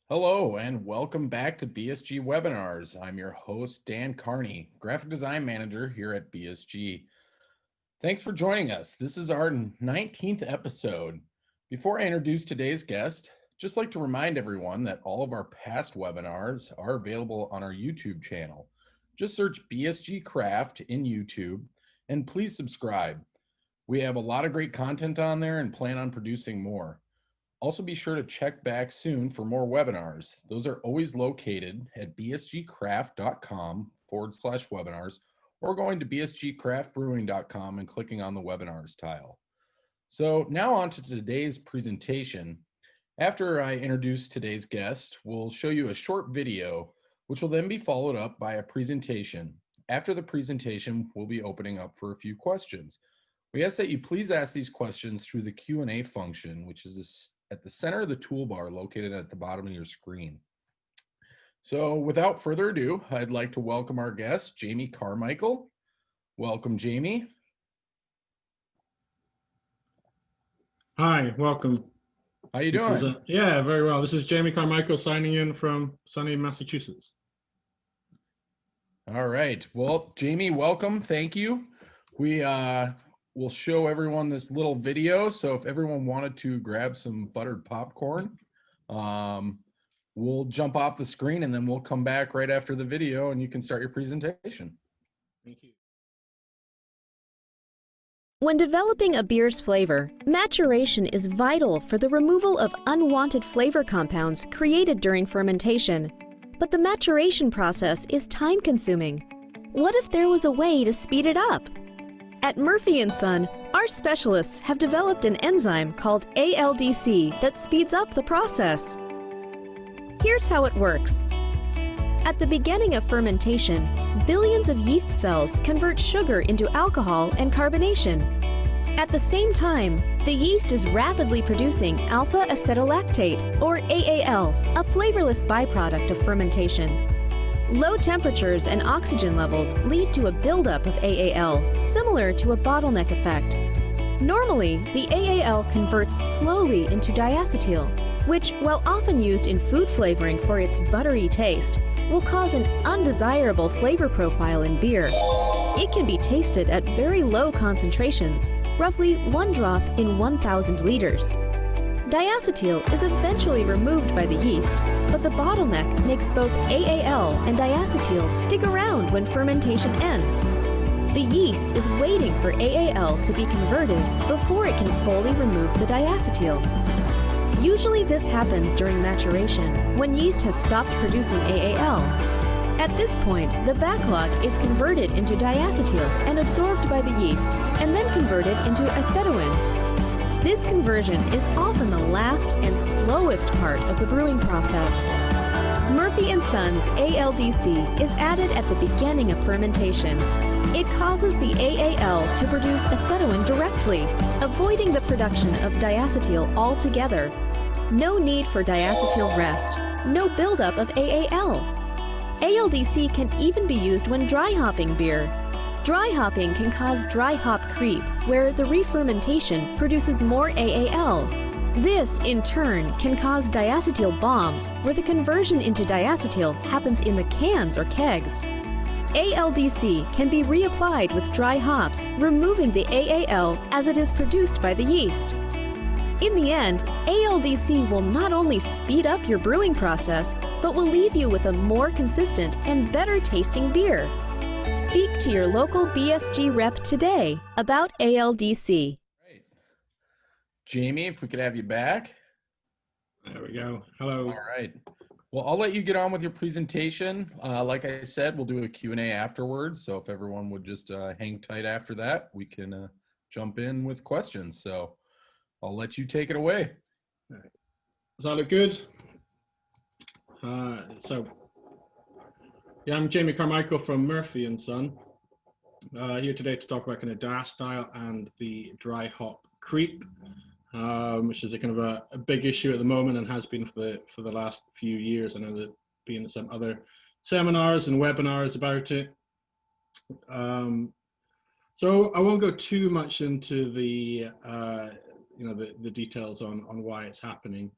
Hello and welcome back to BSG Webinars. I'm your host, Dan Carney, Graphic Design Manager here at BSG. Thanks for joining us. This is our 19th episode. Before I introduce today's guest, just like to remind everyone that all of our past webinars are available on our YouTube channel. Just search BSG Craft in YouTube and please subscribe. We have a lot of great content on there and plan on producing more. Also, be sure to check back soon for more webinars. Those are always located at bsgcraft.com/webinars or going to bsgcraftbrewing.com and clicking on the webinars tile. So now on to today's presentation. After I introduce today's guest, we'll show you a short video, which will then be followed up by a presentation. After the presentation, we'll be opening up for a few questions. We ask that you please ask these questions through the Q&A function, which is at the center of the toolbar located at the bottom of your screen. So without further ado, I'd like to welcome our guest, Jamie Carmichael. Welcome, Jamie. Hi, welcome. How you doing? Yeah, very well. This is Jamie Carmichael signing in from sunny Massachusetts. All right. Well, Jamie, welcome. Thank you. We'll show everyone this little video. So if everyone wanted to grab some buttered popcorn, we'll jump off the screen and then we'll come back right after the video and you can start your presentation. Thank you. When developing a beer's flavor, maturation is vital for the removal of unwanted flavor compounds created during fermentation. But the maturation process is time-consuming. What if there was a way to speed it up? At Murphy & Son, our specialists have developed an enzyme called ALDC that speeds up the process. Here's how it works. At the beginning of fermentation, billions of yeast cells convert sugar into alcohol and carbonation. At the same time, the yeast is rapidly producing alpha-acetolactate, or AAL, a flavorless byproduct of fermentation. Low temperatures and oxygen levels lead to a buildup of AAL, similar to a bottleneck effect. Normally, the AAL converts slowly into diacetyl, which, while often used in food flavoring for its buttery taste, will cause an undesirable flavor profile in beer. It can be tasted at very low concentrations, roughly 1 drop in 1,000 liters. Diacetyl is eventually removed by the yeast, but the bottleneck makes both AAL and diacetyl stick around when fermentation ends. The yeast is waiting for AAL to be converted before it can fully remove the diacetyl. Usually this happens during maturation, when yeast has stopped producing AAL. At this point, the backlog is converted into diacetyl and absorbed by the yeast, and then converted into acetoin. This conversion is often the last and slowest part of the brewing process. Murphy & Son's ALDC is added at the beginning of fermentation. It causes the AAL to produce acetoin directly, avoiding the production of diacetyl altogether. No need for diacetyl rest, no buildup of AAL. ALDC can even be used when dry hopping beer. Dry hopping can cause dry hop creep, where the re-fermentation produces more AAL. This, in turn, can cause diacetyl bombs, where the conversion into diacetyl happens in the cans or kegs. ALDC can be reapplied with dry hops, removing the AAL as it is produced by the yeast. In the end, ALDC will not only speed up your brewing process, but will leave you with a more consistent and better tasting beer. Speak to your local BSG rep today about ALDC. Right. Jamie, if we could have you back. There we go. Hello. All right. Well, I'll let you get on with your presentation. Like I said, we'll do a Q&A afterwards. So if everyone would just hang tight after that, we can jump in with questions. So I'll let you take it away. All right. Does that look good? Yeah, I'm Jamie Carmichael from Murphy & Son, here today to talk about kind of diacetyl and the dry hop creep, which is a kind of a big issue at the moment and has been for the last few years. I know there's been some other seminars and webinars about it. So I won't go too much into the the details on why it's happening.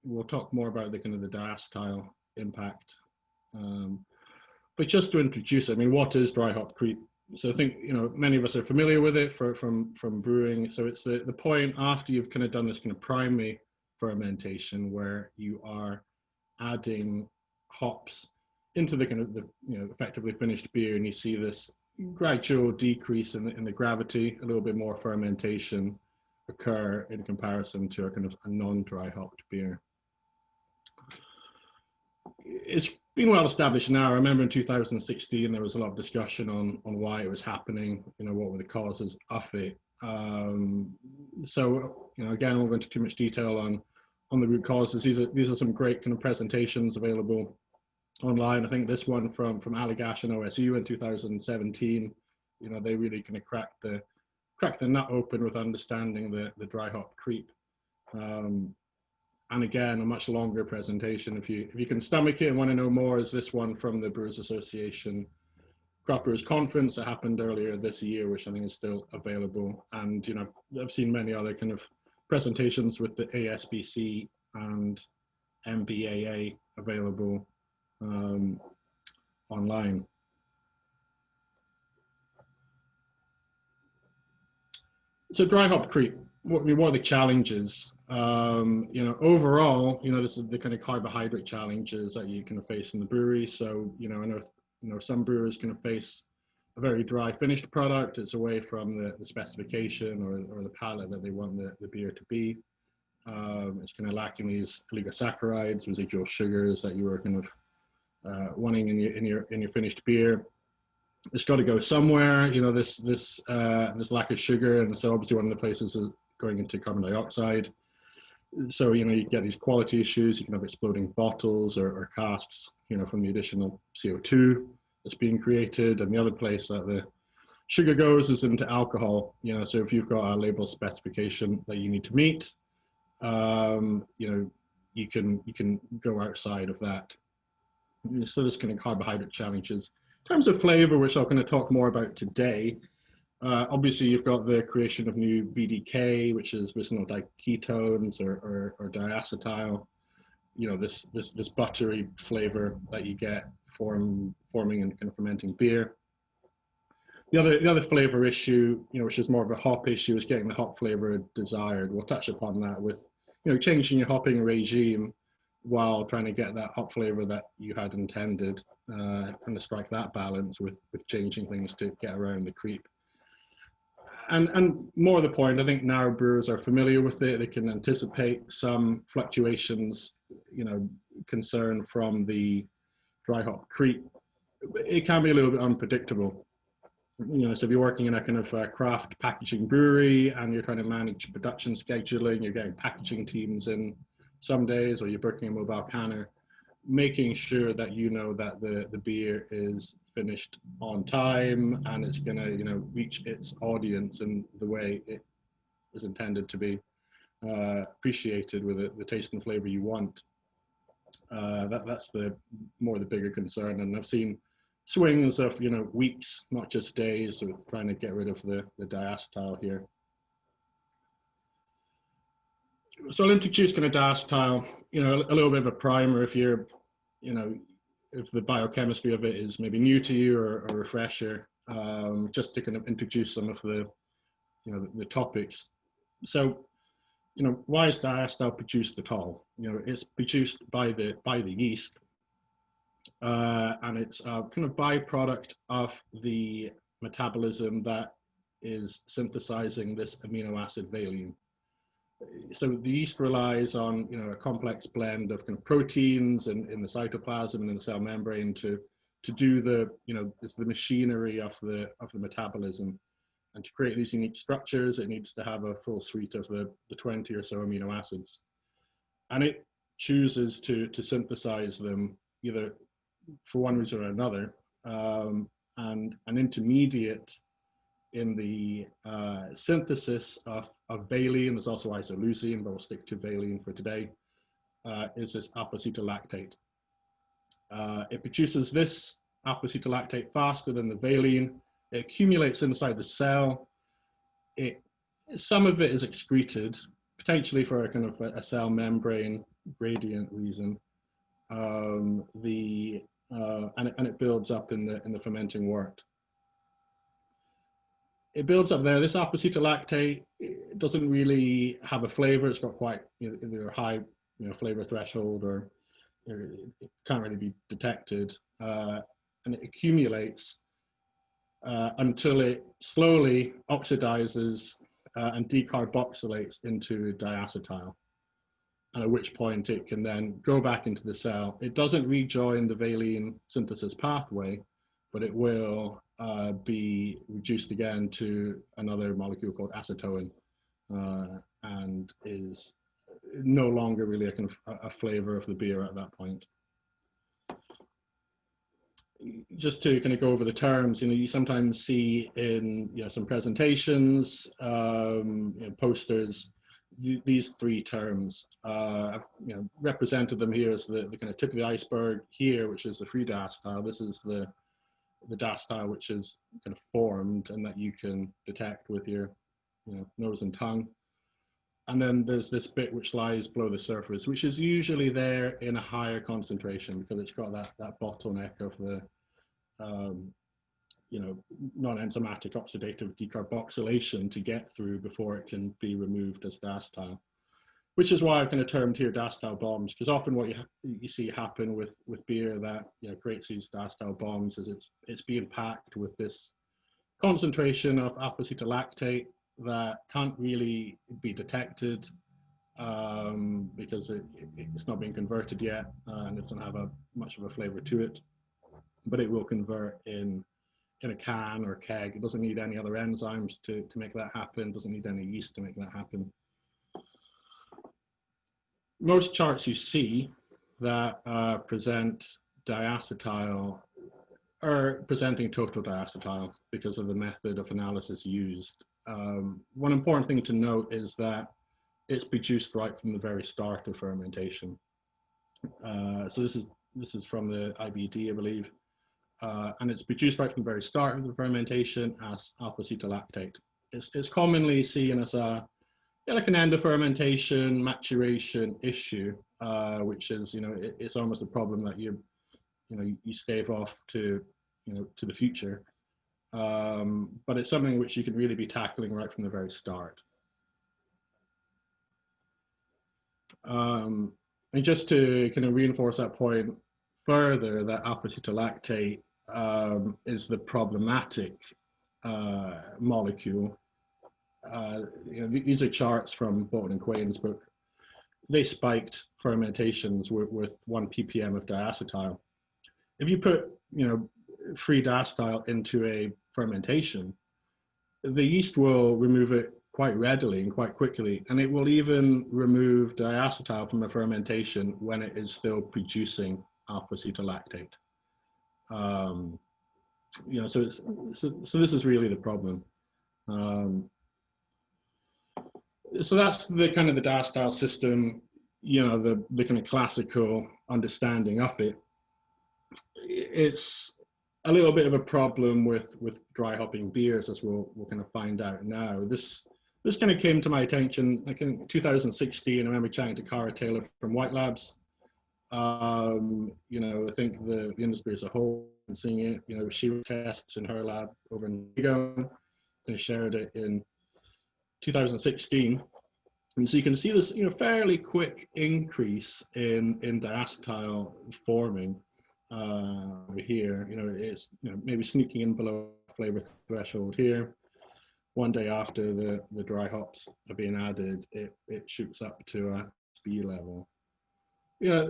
we'll talk more about the kind of the diacetyl impact. But just to introduce it, I mean, what is dry hop creep? So I think, you know, many of us are familiar with it from brewing. So it's the point after you've kind of done this kind of primary fermentation where you are adding hops into the kind of the, you know, effectively finished beer, and you see this gradual decrease in the gravity, a little bit more fermentation occur in comparison to a kind of a non-dry hopped beer. It's been well established now. I remember in 2016 there was a lot of discussion on why it was happening, you know, what were the causes of it. So, you know, again, I won't go into too much detail on the root causes. These are some great kind of presentations available online. I think this one from Allagash and OSU in 2017, you know, they really kind of cracked the nut open with understanding the dry hop creep. And again, a much longer presentation. If you can stomach it and want to know more, is this one from the Brewers Association Craft Brewers Conference that happened earlier this year, which I think is still available. And, you know, I've seen many other kind of presentations with the ASBC and MBAA available online. So dry hop creep, what are the challenges? You know, overall, you know, this is the kind of carbohydrate challenges that you can face in the brewery. So, you know, I know, you know, some brewers can face a very dry finished product. It's away from the specification or the palate that they want the beer to be. It's kind of lacking these oligosaccharides, residual sugars that you were kind of wanting in your finished beer. It's got to go somewhere, you know, this lack of sugar, and so obviously one of the places is going into carbon dioxide. So, you know, you get these quality issues. You can have exploding bottles or casks, you know, from the additional CO2 that's being created. And the other place that the sugar goes is into alcohol, you know. So if you've got a label specification that you need to meet, you know, you can go outside of that. So there's kind of carbohydrate challenges. In terms of flavor, which I'm going to talk more about today, obviously you've got the creation of new VDK, which is vicinal diketones or diacetyl. You know, this buttery flavor that you get forming and kind of fermenting beer. The other flavor issue, you know, which is more of a hop issue, is getting the hop flavor desired. We'll touch upon that with, you know, changing your hopping regime while trying to get that hop flavor that you had intended, and to strike that balance with changing things to get around the creep. And more of the point, I think now brewers are familiar with it. They can anticipate some fluctuations, you know, concern from the dry hop creep. It can be a little bit unpredictable. You know, so if you're working in a kind of craft packaging brewery and you're trying to manage production scheduling, you're getting packaging teams in some days, or you're booking a mobile canner, making sure that you know that the beer is finished on time and it's going to, you know, reach its audience in the way it is intended to be appreciated with the taste and flavor you want. That's the bigger concern. And I've seen swings of, you know, weeks, not just days, of trying to get rid of the diacetyl here. So I'll introduce kind of diacetyl, you know, a little bit of a primer if you're, you know, if the biochemistry of it is maybe new to you, or a refresher, just to kind of introduce some of the, you know, the topics. So, you know, why is diacetyl produced at all? You know, it's produced by the yeast, and it's a kind of byproduct of the metabolism that is synthesizing this amino acid valine. So the yeast relies on, you know, a complex blend of kind of proteins in the cytoplasm and in the cell membrane to do the, you know, it's the machinery of the metabolism. And to create these unique structures, it needs to have a full suite of the 20 or so amino acids. And it chooses to synthesize them either for one reason or another. And an intermediate in the synthesis of valine, there's also isoleucine, but we'll stick to valine for today, is this alpha-acetolactate. It produces this alpha-acetolactate faster than the valine. It accumulates inside the cell. Some of it is excreted, potentially for a kind of a cell membrane gradient reason, and it builds up in the fermenting wort. It builds up there. This alpha-acetolactate, it doesn't really have a flavor. It's got quite either a high flavor threshold, or it can't really be detected, and it accumulates until it slowly oxidizes and decarboxylates into diacetyl, and at which point it can then go back into the cell. It doesn't rejoin the valine synthesis pathway, but it will be reduced again to another molecule called acetoin, and is no longer really a flavor of the beer at that point. Just to kind of go over the terms, you sometimes see in some presentations, posters, these three terms. I've represented them here as the kind of tip of the iceberg here, which is the free diacetyl. This is the diacetyl which is kind of formed and that you can detect with your nose and tongue. And then there's this bit which lies below the surface, which is usually there in a higher concentration because it's got that bottleneck of the non-enzymatic oxidative decarboxylation to get through before it can be removed as diacetyl. Which is why I've kind of termed here diacetyl bombs, because often what you see happen with beer that creates these diacetyl bombs is it's being packed with this concentration of alpha-acetolactate that can't really be detected because it's not being converted yet, and it doesn't have much of a flavor to it, but it will convert in a can or keg. It doesn't need any other enzymes to make that happen. It doesn't need any yeast to make that happen. Most charts you see that present diacetyl are presenting total diacetyl because of the method of analysis used. One important thing to note is that it's produced right from the very start of fermentation. So this is from the IBD, I believe, and it's produced right from the very start of the fermentation as alpha-acetolactate. It's commonly seen as like an end of fermentation maturation issue, which is it's almost a problem that you stave off to the future. But it's something which you can really be tackling right from the very start. And just to kind of reinforce that point further, that alpha-acetolactate is the problematic molecule. These are charts from Bolton and Quain's book. They spiked fermentations with 1 ppm of diacetyl. If you put free diacetyl into a fermentation, the yeast will remove it quite readily and quite quickly, and it will even remove diacetyl from the fermentation when it is still producing alpha-acetolactate. So this is really the problem. So that's the kind of the diacetyl system, the kind of classical understanding of it. It's a little bit of a problem with dry hopping beers, as we'll kind of find out now. This kind of came to my attention like in 2016. I remember chatting to Cara Taylor from White Labs. I think the industry as a whole and seeing it. She did tests in her lab over in Vigo and shared it in 2016. And so you can see this fairly quick increase in diacetyl forming over here. It's maybe sneaking in below flavor threshold here. One day after the dry hops are being added, it shoots up to a speed level. I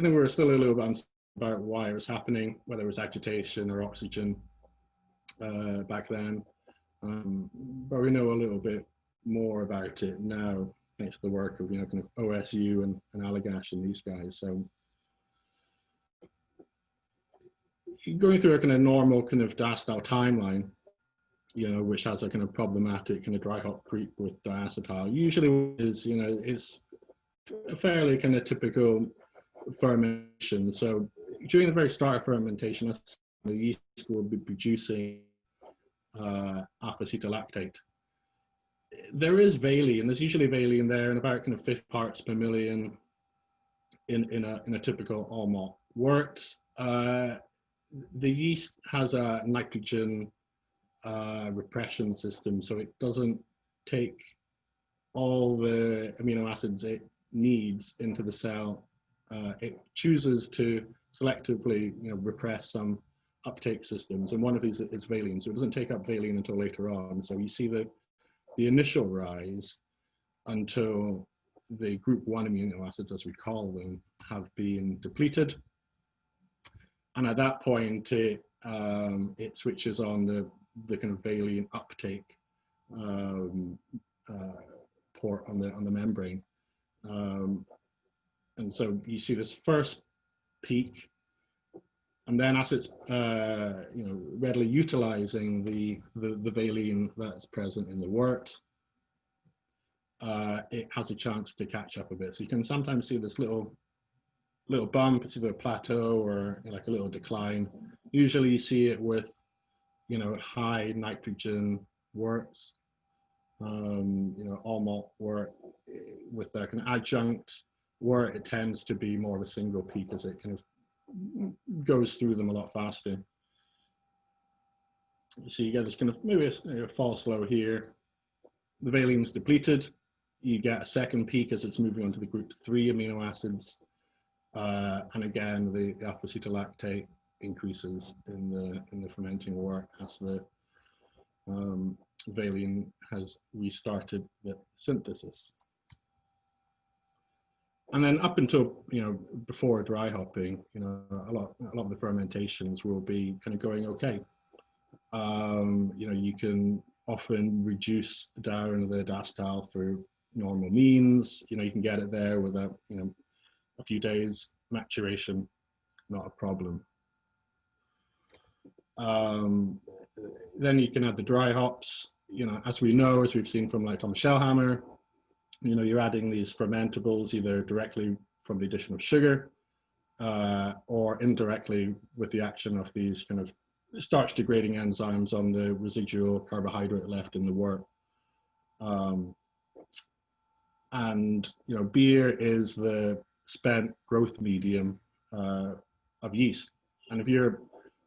think we're still a little bit uncertain about why it was happening, whether it was agitation or oxygen back then. But we know a little bit more about it now, thanks to the work of kind of OSU and Allagash and these guys. So going through a kind of normal kind of diacetyl timeline, which has a kind of problematic kind of dry hop creep with diacetyl, usually is it's a fairly kind of typical fermentation. So during the very start of fermentation, the yeast will be producing alpha-acetolactate. There is valine. There's usually valine there in about kind of 50 parts per million in a typical all malt wort. The yeast has a nitrogen repression system, so it doesn't take all the amino acids it needs into the cell. It chooses to selectively, repress some uptake systems, and one of these is valine. So it doesn't take up valine until later on. So you see the initial rise until the group 1 amino acids, as we call them, have been depleted. And at that point, it switches on the kind of valine uptake port on the membrane. And so you see this first peak, and then as it's readily utilizing the valine that's present in the wort, it has a chance to catch up a bit. So you can sometimes see this little bump. It's either a plateau or like a little decline. Usually you see it with high nitrogen worts, all malt wort. With the kind of adjunct wort, it tends to be more of a single peak as it kind of goes through them a lot faster. So you get this kind of maybe a false low here. The valine's depleted. You get a second peak as it's moving on to the group 3 amino acids. And again, the alpha-ketolactate increases in the fermenting wort as the valine has restarted the synthesis. And then up until before dry hopping, a lot of the fermentations will be kind of going okay. You can often reduce down the diacetyl through normal means. You can get it there with a few days maturation, not a problem. Then you can add the dry hops. As we know, as we've seen from like Thomas Shellhammer, you're adding these fermentables either directly from the addition of sugar or indirectly with the action of these kind of starch degrading enzymes on the residual carbohydrate left in the wort. And beer is the spent growth medium of yeast, and if you're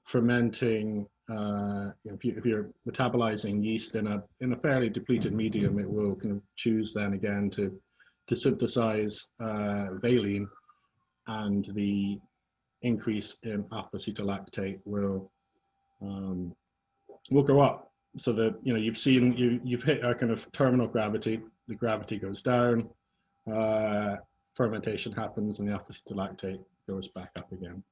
fermenting, if you're metabolizing yeast in a fairly depleted medium, it will kind of choose then again to synthesize valine, and the increase in alpha-ketolactate will go up. So that you've hit a kind of terminal gravity. The gravity goes down, fermentation happens, and the alpha-ketolactate goes back up again.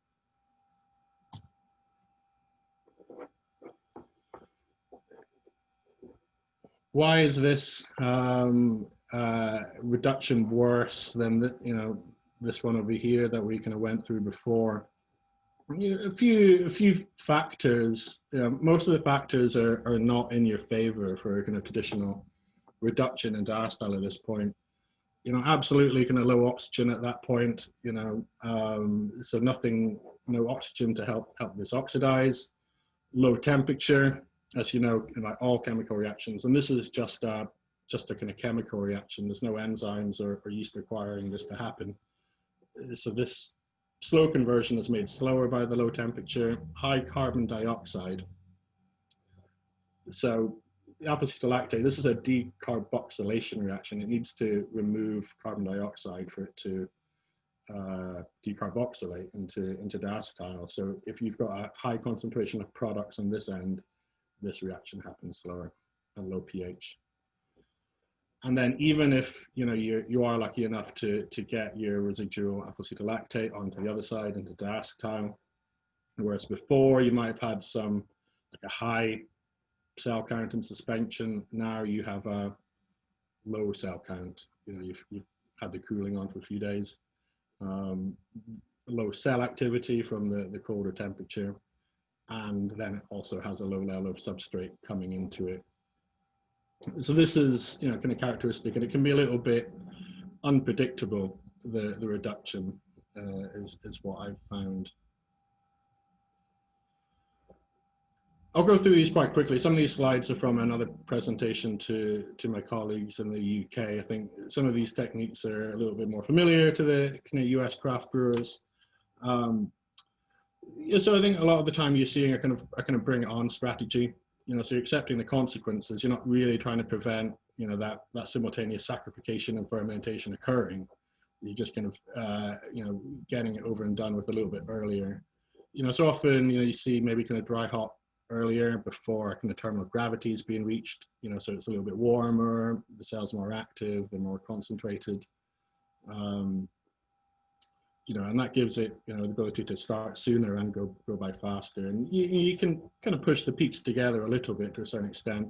Why is this reduction worse than this one over here that we kind of went through before? A few factors. Most of the factors are not in your favor for a kind of traditional reduction in diacetyl at this point. Absolutely kind of low oxygen at that point. So no oxygen to help this oxidize. Low temperature, as you know, in like all chemical reactions, and this is just a kind of chemical reaction. There's no enzymes or yeast requiring this to happen. So this slow conversion is made slower by the low temperature. High carbon dioxide. So the alpha-ketolactate, this is a decarboxylation reaction. It needs to remove carbon dioxide for it to decarboxylate into diacetyl. So if you've got a high concentration of products on this end, this reaction happens slower and low pH. And then even if you are lucky enough to get your residual alpha-ketolactate onto the other side into diacetyl, whereas before you might have had some like a high cell count in suspension, now you have a low cell count. You've had the cooling on for a few days, low cell activity from the colder temperature, and then it also has a low level of substrate coming into it. So this is kind of characteristic, and it can be a little bit unpredictable. The reduction is what I've found. I'll go through these quite quickly. Some of these slides are from another presentation to my colleagues in the UK. I think some of these techniques are a little bit more familiar to the kind of US craft brewers. So I think a lot of the time you're seeing a kind of bring it on strategy. So you're accepting the consequences. You're not really trying to prevent, that simultaneous saccharification and fermentation occurring. You're just kind of, getting it over and done with a little bit earlier. So often, you see maybe kind of dry hop earlier before kind of terminal gravity is being reached, so it's a little bit warmer, the cells more active, they're more concentrated, and that gives it, the ability to start sooner and go by faster. And you can kind of push the peaks together a little bit to a certain extent.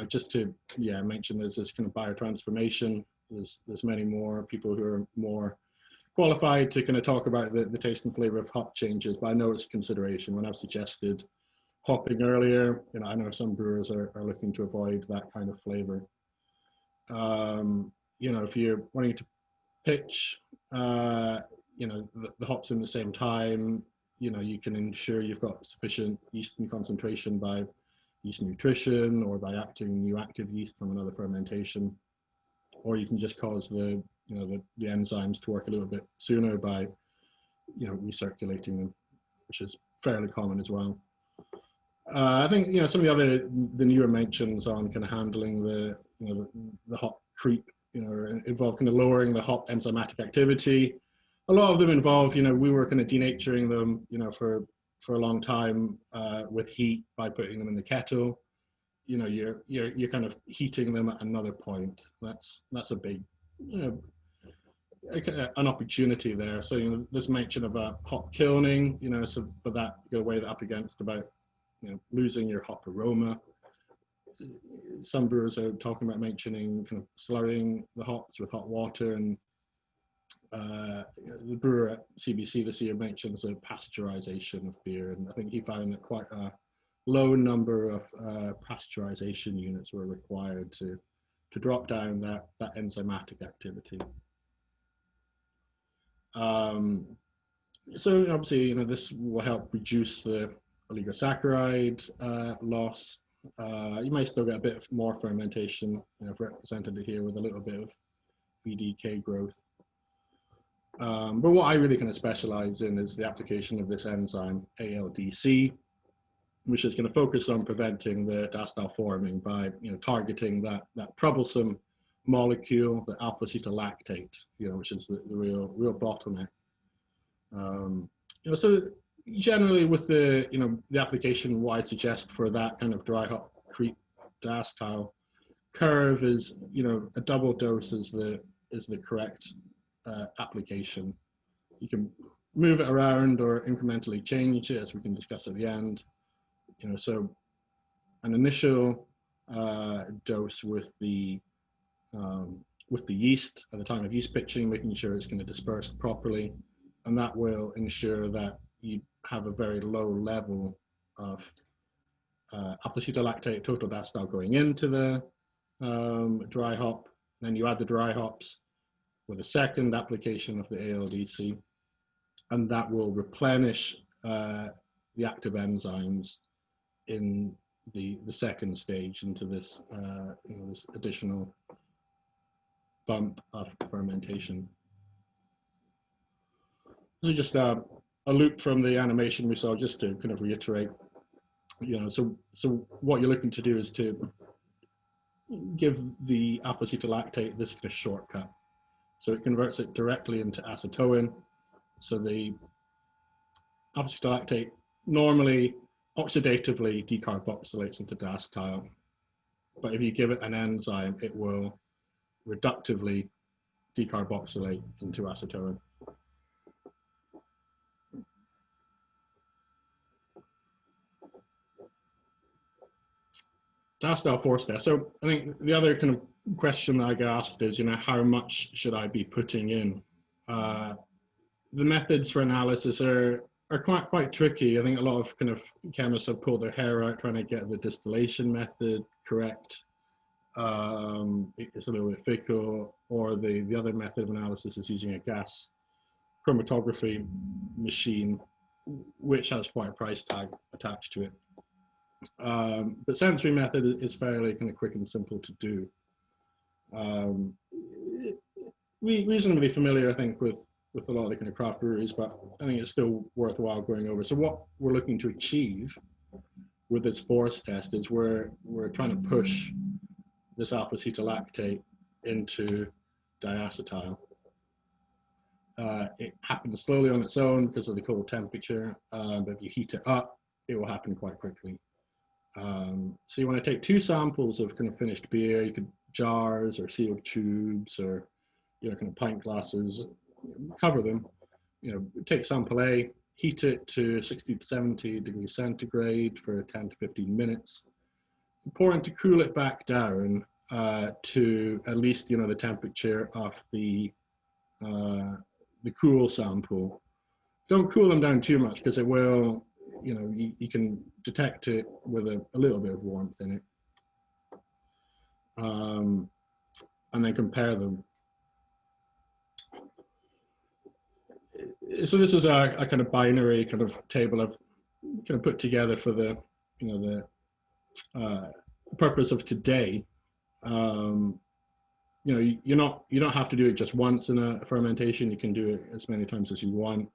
Just to mention, there's this kind of biotransformation. There's many more people who are more qualified to kind of talk about the taste and flavor of hop changes, but I know it's a consideration. When I've suggested hopping earlier, I know some brewers are looking to avoid that kind of flavor. If you're wanting to pitch, the hops in the same time, you can ensure you've got sufficient yeast concentration by yeast nutrition or by acting new active yeast from another fermentation, or you can just cause the enzymes to work a little bit sooner by, recirculating them, which is fairly common as well. I think, some of the newer mentions on kind of handling the hop creep, involve kind of lowering the hop enzymatic activity. A lot of them involve, we were kind of denaturing them, for a long time with heat by putting them in the kettle. You're kind of heating them at another point. That's a big, an opportunity there. So this mention of hop kilning, so for that, you got to weigh that up against about losing your hop aroma. Some brewers are talking about mentioning kind of slurring the hops with hot water, and the brewer at CBC this year mentions the pasteurization of beer, and I think he found that quite a low number of pasteurization units were required to drop down that enzymatic activity. So obviously, this will help reduce the oligosaccharide loss. You may still get a bit more fermentation, I've represented it here with a little bit of VDK growth. But what I really kind of specialize in is the application of this enzyme, ALDC, which is going to focus on preventing the diacetyl forming by, targeting that troublesome molecule, the alpha-acetolactate, which is the real bottleneck. So generally with the application, what I suggest for that kind of dry hop creep diacetyl curve is, a double dose is the correct application. You can move it around or incrementally change it, as we can discuss at the end. So an initial dose with the yeast at the time of yeast pitching, making sure it's going to disperse properly, and that will ensure that you have a very low level of alpha-acetolactate total diacetyl going into the dry hop. Then you add the dry hops with a second application of the ALDC, and that will replenish the active enzymes in the second stage into this this additional bump of fermentation. This is just a loop from the animation we saw, just to kind of reiterate. So what you're looking to do is to give the alpha-acetolactate this kind of shortcut. So it converts it directly into acetoin. So the alpha-acetolactate normally oxidatively decarboxylates into diacetyl, but if you give it an enzyme, it will reductively decarboxylate into acetoin. Diacetyl force test. So I think the other kind of question that I get asked is, how much should I be putting in? The methods for analysis are quite tricky. I think a lot of kind of chemists have pulled their hair out trying to get the distillation method correct. It's a little bit fickle, or the other method of analysis is using a gas chromatography machine. which has quite a price tag attached to it. But sensory method is fairly kind of quick and simple to do. Reasonably familiar, I think, with a lot of the kind of craft breweries, but I think it's still worthwhile going over. So what we're looking to achieve with this force test is we're trying to push this alpha-acetolactate into diacetyl. It happens slowly on its own because of the cold temperature, but if you heat it up, it will happen quite quickly. So you want to take 2 samples of kind of finished beer. You could jars or sealed tubes or kind of pint glasses, cover them. Take sample A, heat it to 60 to 70 degrees centigrade for 10 to 15 minutes. Pour to cool it back down to at least the temperature of the cool sample. Don't cool them down too much because it will, you can detect it with a little bit of warmth in it. And then compare them. So this is a kind of binary kind of table I've kind of put together for the, the purpose of today. You don't have to do it just once in a fermentation. You can do it as many times as you want.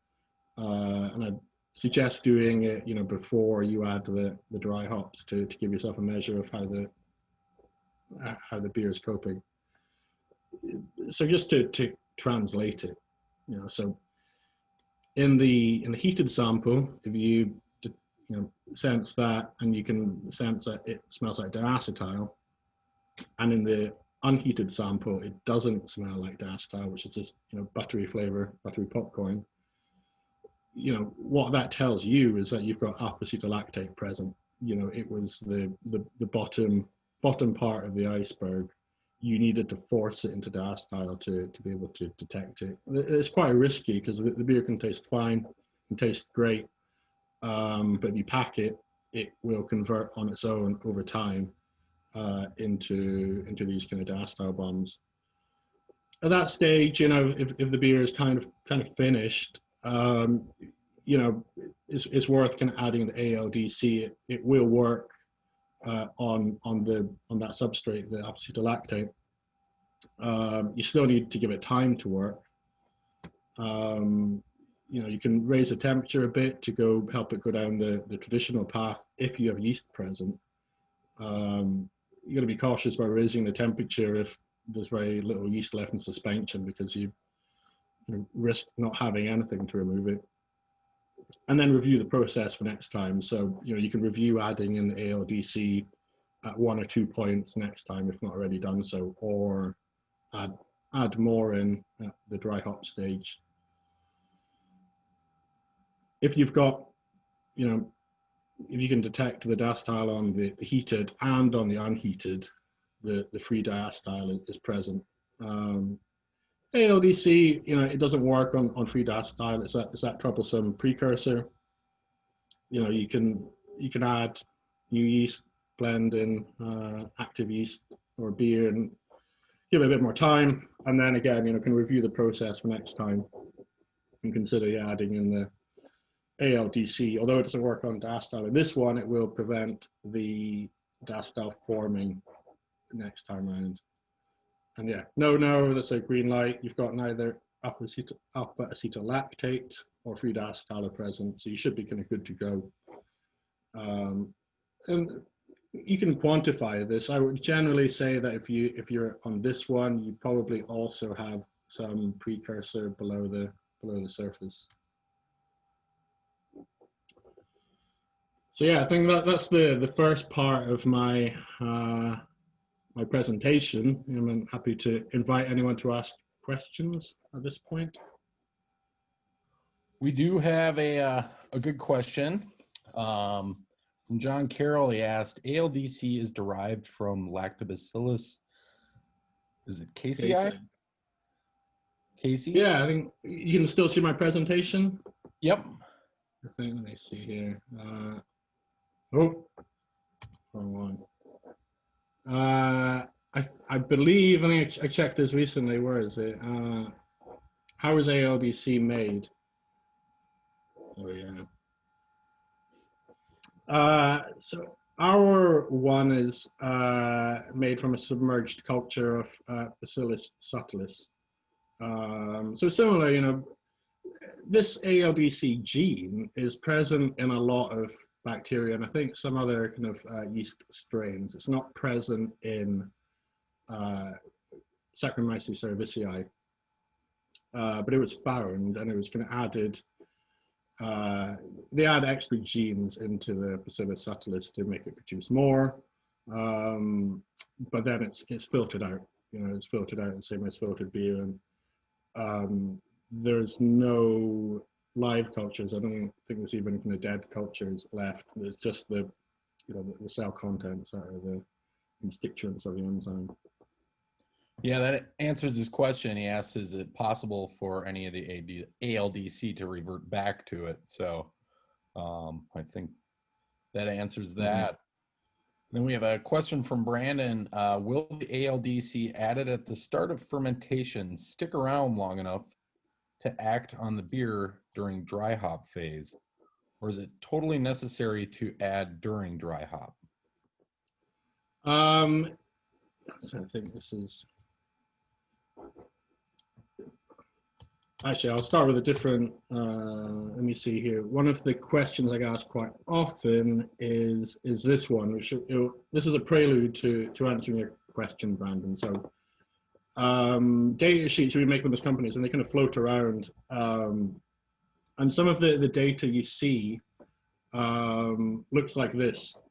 And I suggest doing it, before you add the dry hops to give yourself a measure of how the beer is coping. So just to translate it, so in the heated sample, if you sense that, and you can sense that it smells like diacetyl, and in the unheated sample, it doesn't smell like diacetyl, which is this buttery flavor, buttery popcorn. What that tells you is that you've got alpha-acetolactate present. It was the bottom part of the iceberg. You needed to force it into diacetyl to be able to detect it. It's quite risky because the beer can taste fine, can taste great, but if you pack it, it will convert on its own over time into these kind of diacetyl bombs. At that stage, if the beer is kind of finished, it's worth kind of adding the ALDC. It will work on that substrate, the alpha-acetolactate. You still need to give it time to work. You can raise the temperature a bit to help it go down the traditional path if you have yeast present. You're going to be cautious about raising the temperature if there's very little yeast left in suspension, because you risk not having anything to remove it. And then review the process for next time. So you can review adding in the ALDC at 1 or 2 points next time if not already done so, or add more in at the dry hop stage. If you've got, if you can detect the diacetyl on the heated and on the unheated, the free diacetyl is present. ALDC, it doesn't work on free diacetyl. It's that troublesome precursor. You can add new yeast, blend in active yeast or beer, and give it a bit more time. And then again, can review the process for next time and consider adding in the ALDC. Although it doesn't work on diacetyl in this one, it will prevent the diacetyl forming next time around. And yeah, no, that's a green light. You've got neither alpha-acetolactate or free diacetyl present, so you should be kind of good to go. And you can quantify this. I would generally say that if you're on this one, you probably also have some precursor below the surface. So yeah, I think that's the first part of my my presentation. I'm happy to invite anyone to ask questions at this point. We do have a good question from John Carroll. He asked, ALDC is derived from lactobacillus. Is it Casey? Casey? Yeah, I think you can still see my presentation. Yep. I think, let me see here. Oh, wrong one. I believe, I checked this recently. Where is it? How is ALDC made? Oh yeah. So our one is made from a submerged culture of Bacillus subtilis. So similar, you know, this ALDC gene is present in a lot of bacteria and I think some other kind of yeast strains. It's not present in Saccharomyces cerevisiae, but it was found and it was kind of added. They add extra genes into the Bacillus subtilis to make it produce more, but then it's filtered out. You know, it's filtered out the same as filtered beer, and there's no live cultures. I don't think there's even kind of dead cultures left. There's just the, you know, the cell contents that are the constituents of the enzyme. Yeah, that answers his question. He asked, is it possible for any of the ALDC to revert back to it? So I think that answers that. Then we have a question from Brandon. Will the ALDC added at the start of fermentation stick around long enough to act on the beer during dry hop phase? Or is it totally necessary to add during dry hop? I think this is... Actually, I'll start with a different, let me see here. One of the questions I get asked quite often is this one, which this is a prelude to answering your question, Brandon. So data sheets, we make them as companies and they kind of float around. And some of the data you see looks like this.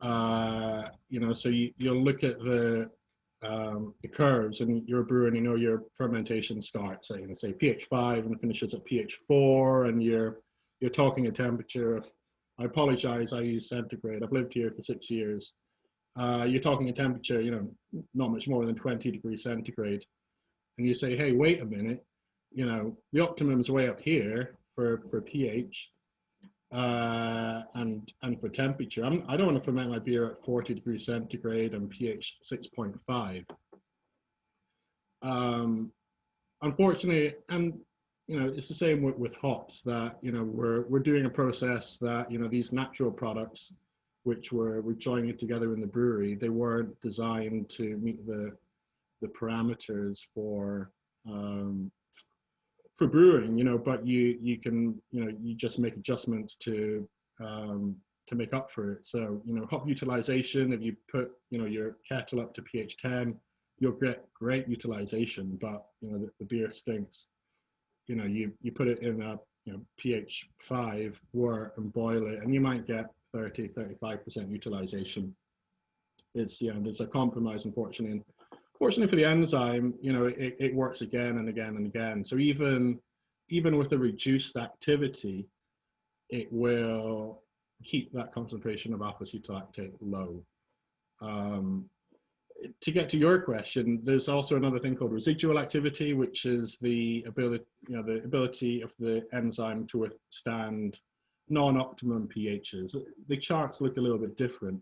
You know, so you'll look at the curves and you're a brewer and you know your fermentation starts at, you know, say pH 5 and finishes at pH 4 and you're talking a temperature of, I apologize, I use centigrade, I've lived here for 6 years. You're talking a temperature, you know, not much more than 20 degrees centigrade, and you say, hey, wait a minute, you know, the optimum's way up here for pH and for temperature. I don't want to ferment my beer at 40 degrees centigrade and pH 6.5. Unfortunately, and you know, it's the same with hops, that, you know, we're doing a process that, you know, these natural products which we're joining together in the brewery, they weren't designed to meet the parameters for brewing, you know, but you can, you know, you just make adjustments to make up for it. So, you know, hop utilization, if you put, you know, your kettle up to pH 10, you'll get great utilization, but, you know, the beer stinks. You know, you put it in a, you know, pH 5 wort and boil it, and you might get 30-35% utilization. It's, you know, there's a compromise, unfortunately. Fortunately for the enzyme, you know, it works again and again and again. So even with a reduced activity, it will keep that concentration of alpha-ketolactate low. To get to your question, there's also another thing called residual activity, which is the ability, you know, the ability of the enzyme to withstand non-optimum pHs. The charts look a little bit different.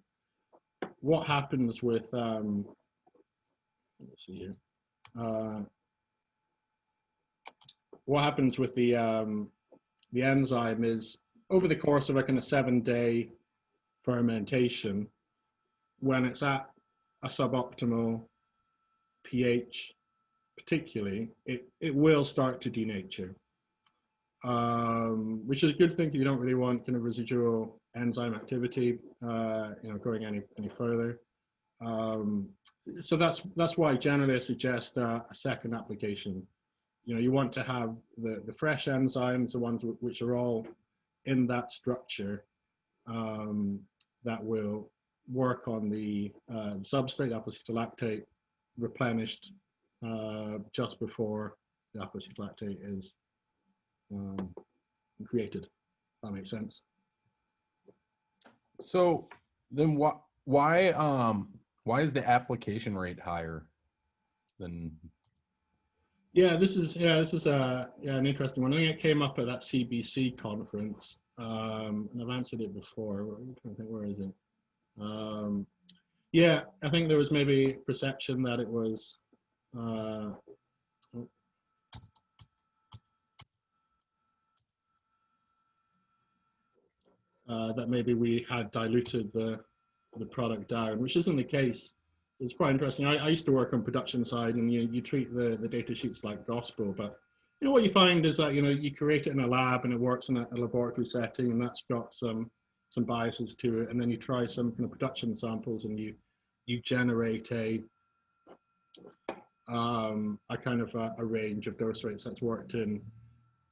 What happens with let's see here. What happens with the enzyme is, over the course of a kind of 7-day fermentation, when it's at a suboptimal pH, particularly, it will start to denature, which is a good thing if you don't really want kind of residual enzyme activity, you know, going any further. So that's why generally I suggest a second application. You know, you want to have the fresh enzymes, the ones which are all in that structure, that will work on the substrate alpha-ketolactate replenished just before the alpha-ketolactate is created. If that makes sense. So then why is the application rate higher than? Yeah, this is an interesting one. I think it came up at that CBC conference, and I've answered it before. I'm trying to think, where is it? Yeah, I think there was maybe perception that it was. that maybe we had diluted the product down, which isn't the case. It's quite interesting. I used to work on production side, and you treat the data sheets like gospel, but what you find is that you create it in a lab and it works in a laboratory setting, and that's got some biases to it, and then you try some kind of production samples and you generate a kind of a range of dose rates that's worked in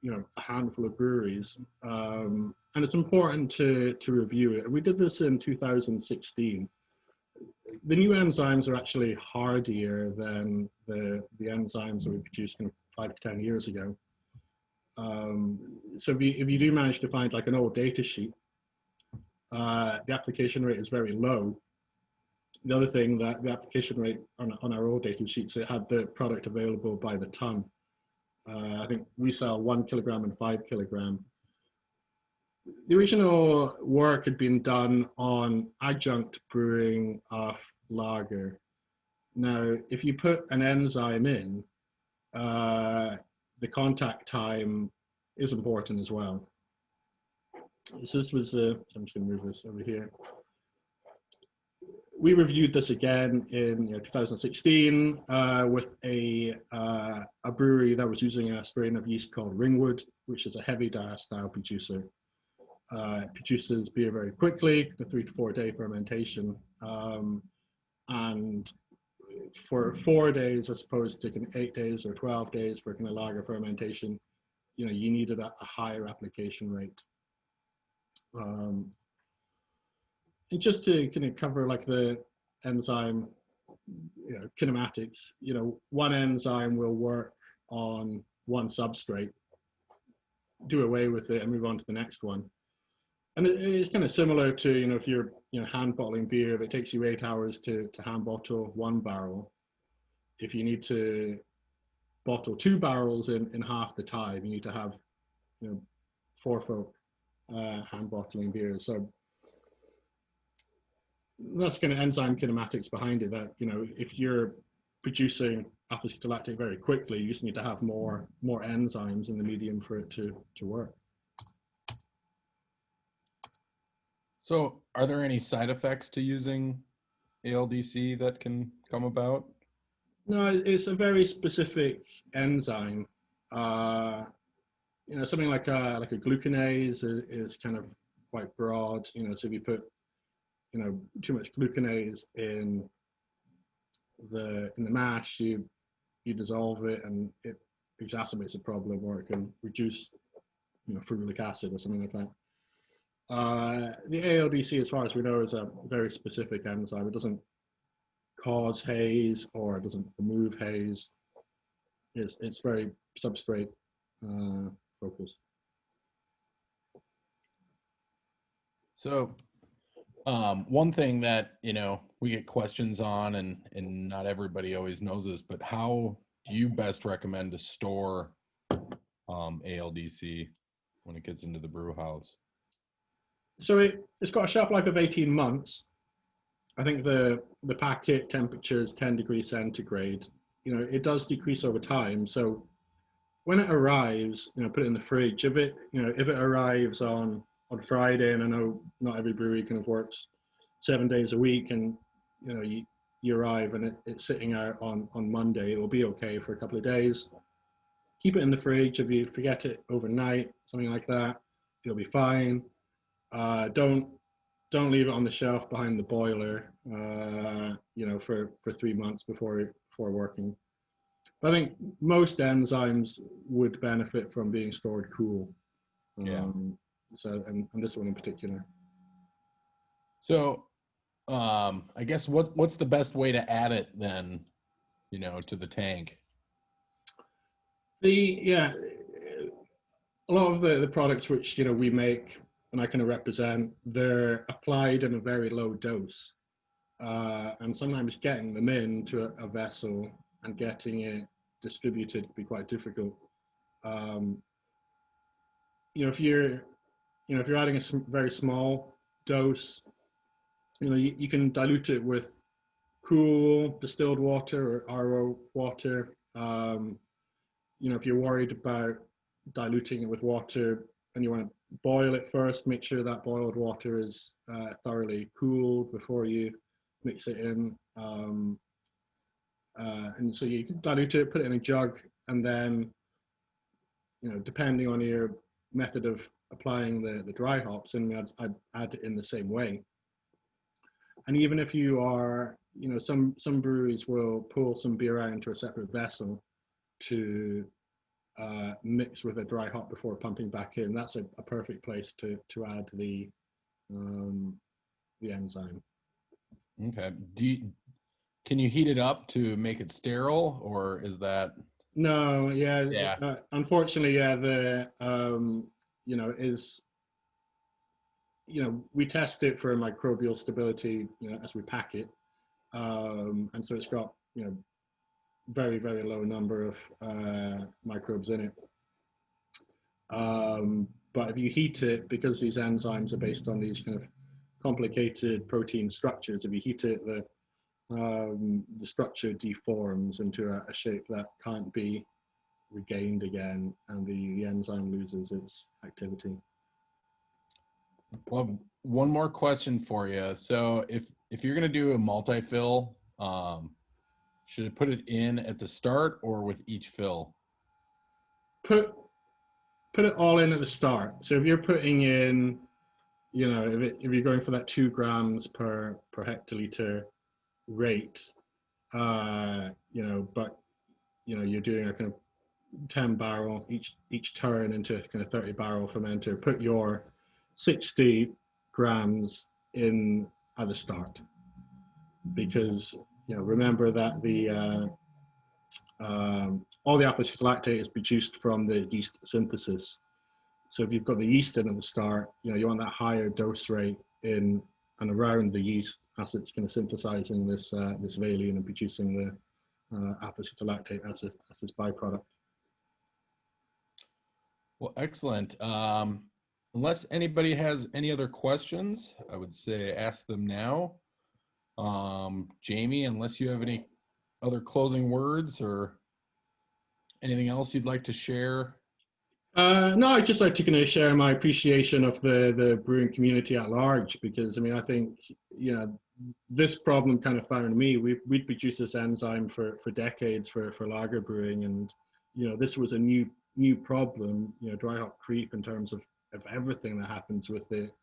a handful of breweries, and it's important to review it. We did this in 2016. The new enzymes are actually hardier than the enzymes that we produced 5 to 10 years ago. So if you do manage to find like an old data sheet, the application rate is very low. The other thing, that the application rate on our old data sheets, it had the product available by the ton. I think we sell 1 kilogram and 5 kilogram. The original work had been done on adjunct brewing of lager. Now, if you put an enzyme in, the contact time is important as well. So this was so I'm just going to move this over here. We reviewed this again in 2016 with a brewery that was using a strain of yeast called Ringwood, which is a heavy diacetyl producer. It produces beer very quickly, a 3 to 4 day fermentation, and for 4 days as opposed to 8 days or 12 days for kind of lager fermentation, you needed a higher application rate. And just to kind of cover like the enzyme kinematics, one enzyme will work on one substrate, do away with it and move on to the next one. And it's kind of similar to, if you're hand bottling beer, if it takes you 8 hours to hand bottle 1 barrel, if you need to bottle 2 barrels in half the time, you need to have 4 folk hand bottling beer. So that's kind of enzyme kinematics behind it, that if you're producing alpha-ketolactate very quickly, you just need to have more enzymes in the medium for it to work. So are there any side effects to using ALDC that can come about? No, it's a very specific enzyme. Something like a glucanase is kind of quite broad. So if you put too much glucanase in the mash, you dissolve it and it exacerbates the problem, or it can reduce ferulic acid or something like that. The ALDC, as far as we know, is a very specific enzyme. It doesn't cause haze or it doesn't remove haze. It's very substrate focused. So one thing that we get questions on, and not everybody always knows this, but how do you best recommend to store ALDC when it gets into the brew house? So it's got a shelf life of 18 months. I think the packet temperature is 10 degrees centigrade. It does decrease over time. So when it arrives, put it in the fridge. If it arrives on Friday, and I know not every brewery kind of works 7 days a week, and you arrive and it's sitting out on Monday, it will be okay for a couple of days. Keep it in the fridge. If you forget it overnight, something like that, it'll be fine. Don't leave it on the shelf behind the boiler, for 3 months before working. But I think most enzymes would benefit from being stored cool. So, and this one in particular. So, I guess what's the best way to add it then, to the tank? A lot of the products which we make and I kind of represent, they're applied in a very low dose, and sometimes getting them into a vessel and getting it distributed can be quite difficult. If you're adding a very small dose, you can dilute it with cool distilled water or RO water. If you're worried about diluting it with water and you want to boil it first. Make sure that boiled water is thoroughly cooled before you mix it in. And so you can dilute it, put it in a jug, and then, depending on your method of applying the dry hops, and I'd add it in the same way. And even if you are, some breweries will pull some beer out into a separate vessel to mix with a dry hop before pumping back in. That's a perfect place to add the enzyme. Okay. Can you heat it up to make it sterile, or is that? No, yeah. Yeah. Unfortunately, yeah. We test it for microbial stability, as we pack it, and so it's got, very, very low number of microbes in it. But if you heat it, because these enzymes are based on these kind of complicated protein structures, if you heat it, the structure deforms into a shape that can't be regained again, and the enzyme loses its activity. Well, one more question for you. So if you're going to do a multi-fill, should it put it in at the start or with each fill? Put it all in at the start. So if you're putting in, if you're going for that 2 grams per hectoliter rate, but you're doing a kind of 10 barrel each turn into a kind of 30 barrel fermenter, put your 60 grams in at the start, because remember that all the apple lactate is produced from the yeast synthesis. So if you've got the yeast in at the start, you want that higher dose rate in and around the yeast as it's kind of synthesizing this valine and producing the apple lactate as its byproduct. Well, excellent. Unless anybody has any other questions, I would say ask them now. Jamie, unless you have any other closing words or anything else you'd like to share? No, I'd just like to kind of share my appreciation of the brewing community at large, because I think this problem kind of found me. We'd produced this enzyme for decades for lager brewing, and this was a new problem, dry hop creep, in terms of everything that happens with it.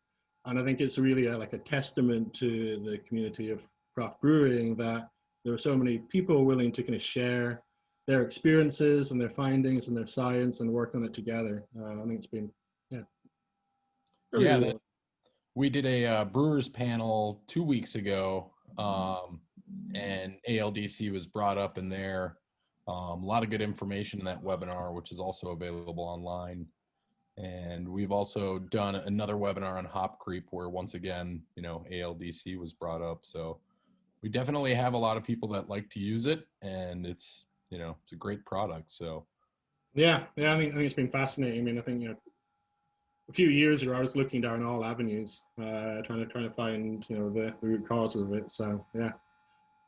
And I think it's really like a testament to the community of craft brewing that there are so many people willing to kind of share their experiences and their findings and their science and work on it together. I think it's been, really rewarding. We did a brewers panel 2 weeks ago, and ALDC was brought up in there. A lot of good information in that webinar, which is also available online. And we've also done another webinar on hop creep, where once again, ALDC was brought up. So we definitely have a lot of people that like to use it, and it's a great product. So yeah, I think it's been fascinating. I think a few years ago I was looking down all avenues, trying to find the root cause of it. So yeah,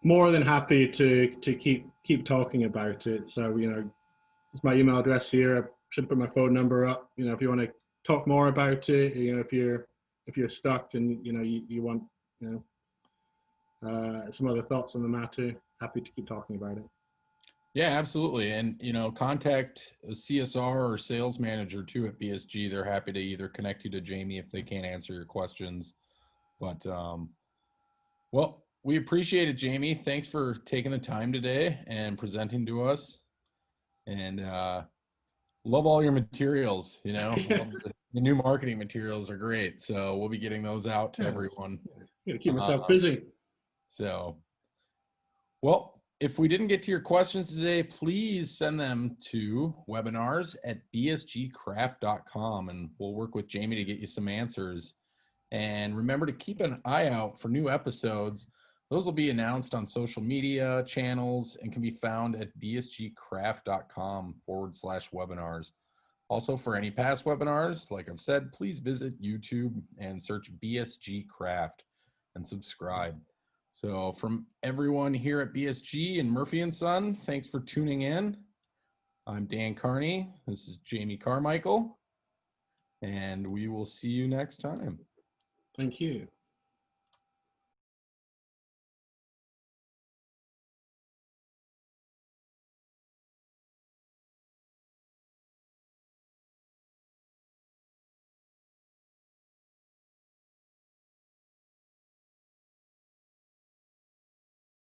more than happy to keep talking about it. So it's my email address here. I should put my phone number up. If you want to talk more about it, if you're stuck and you want some other thoughts on the matter, happy to keep talking about it. yeah, absolutely. And contact a CSR or sales manager too at BSG. They're happy to either connect you to Jamie if they can't answer your questions. But well, we appreciate it, Jamie. Thanks for taking the time today and presenting to us. And love all your materials. The new marketing materials are great. So we'll be getting those out to everyone. I'm gonna keep myself busy. So, well, if we didn't get to your questions today, please send them to webinars@bsgcraft.com, and we'll work with Jamie to get you some answers. And remember to keep an eye out for new episodes. Those will be announced on social media channels and can be found at bsgcraft.com/webinars. Also, for any past webinars, like I've said, please visit YouTube and search BSG Craft and subscribe. So from everyone here at BSG and Murphy & Son, thanks for tuning in. I'm Dan Carney. This is Jamie Carmichael. and we will see you next time. Thank you.